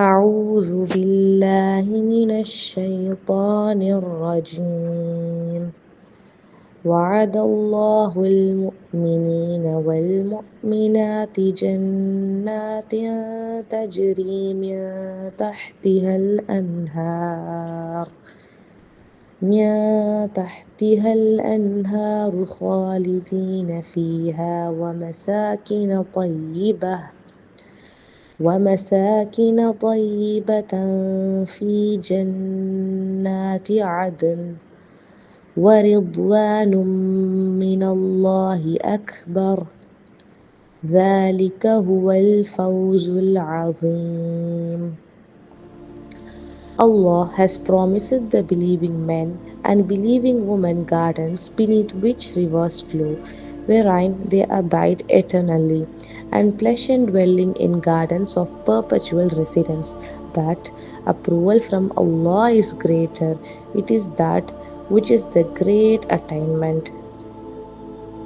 أعوذ بالله من الشيطان الرجيم وعد الله المؤمنين والمؤمنات جنات تجري من تحتها الأنهار خالدين فيها ومساكن طيبة في جنات عدن ورضوان من الله أكبر ذلك هو الفوز العظيم. Allah has promised the believing men and believing women gardens beneath which rivers flow, wherein they abide eternally, and pleasant dwelling in gardens of perpetual residence. But approval from Allah is greater. It is that which is the great attainment.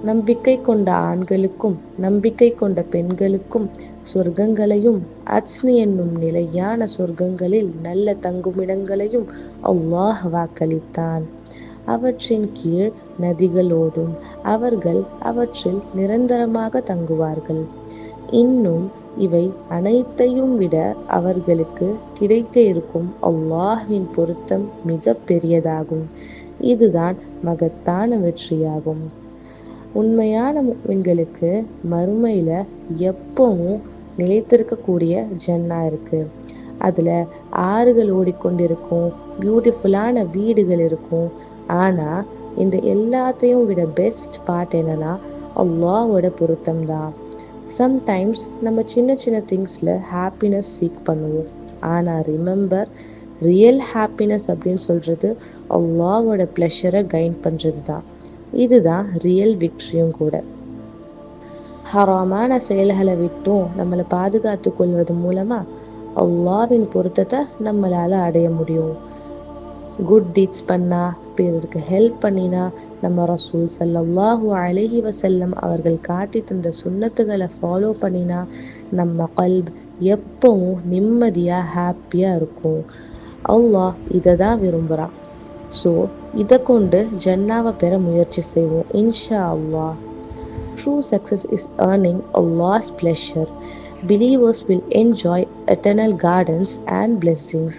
நம்பிக்கை கொண்ட ஆண்களுக்கும் நம்பிக்கை கொண்ட பெண்களுக்கும் சொர்க்கங்களையும் அத்னி என்னும் நிலையான சொர்க்கங்களில் நல்ல தங்குமிடங்களையும் அல்லாஹ் வாக்களித்தான். அவற்றின் கீழ் நதிகளோடும் அவர்கள் அவற்றில் நிரந்தரமாக தங்குவார்கள். இன்னும் இவை அனைத்தையும் விட அவர்களுக்கு கிடைக்க இருக்கும் அல்லாஹ்வின் பொருத்தம் மிக பெரியதாகும். இதுதான் மகத்தான வெற்றியாகும். உண்மையான முஃமின்களுக்கு மறுமையில எப்பவும் நிலைத்திருக்கக்கூடிய ஜன்னா இருக்கு. அதுல ஆறுகள் ஓடிக்கொண்டிருக்கும், பியூட்டிஃபுல்லான வீடுகள் இருக்கும். ஆனா இந்த எல்லாத்தையும் விட பெஸ்ட் பார்ட் என்னன்னா அல்லாஹ்வோட பொருத்தம் தான். சம்டைம்ஸ் நம்ம சின்ன சின்ன திங்ஸ்ல ஹாப்பினஸ் சீக் பண்ணுவோம். ஆனா ரிமெம்பர், ரியல் ஹாப்பினஸ் அப்படின்னு சொல்றது அல்லாஹ்வோட ப்ளஷரை கெயின் பண்றது தான். இதுதான் ரியல் விக்டரியும் கூட. ஹராமான செயல்களை விட்டும் நம்மளை பாதுகாத்து கொள்வது மூலமா அல்லாஹ்வின் பொருத்தத்தை நம்மளால அடைய முடியும். குட் டீட்ஸ் பண்ணா, பிறருக்கு ஹெல்ப் பண்ணினா, நம்ம ரசூல் ஸல்லல்லாஹு அலைஹி வஸல்லம் அவர்கள் காட்டி தந்த சுன்னத்துகளை ஃபாலோ பண்ணினா நம்ம கல்ப் எப்பவும் நிம்மதியா ஹாப்பியா இருக்கும். அல்லாஹ் இதை தான் விரும்புகிறான். ஸோ இதை கொண்டு ஜன்னாவை பெற முயற்சி செய்வோம் இன்ஷா அல்லாஹ். True success is earning Allah's pleasure. Believers will enjoy eternal gardens and blessings.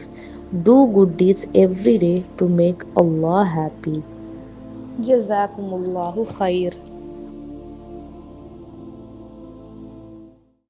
Do good deeds every day to make Allah happy. Jazakumullahu khair.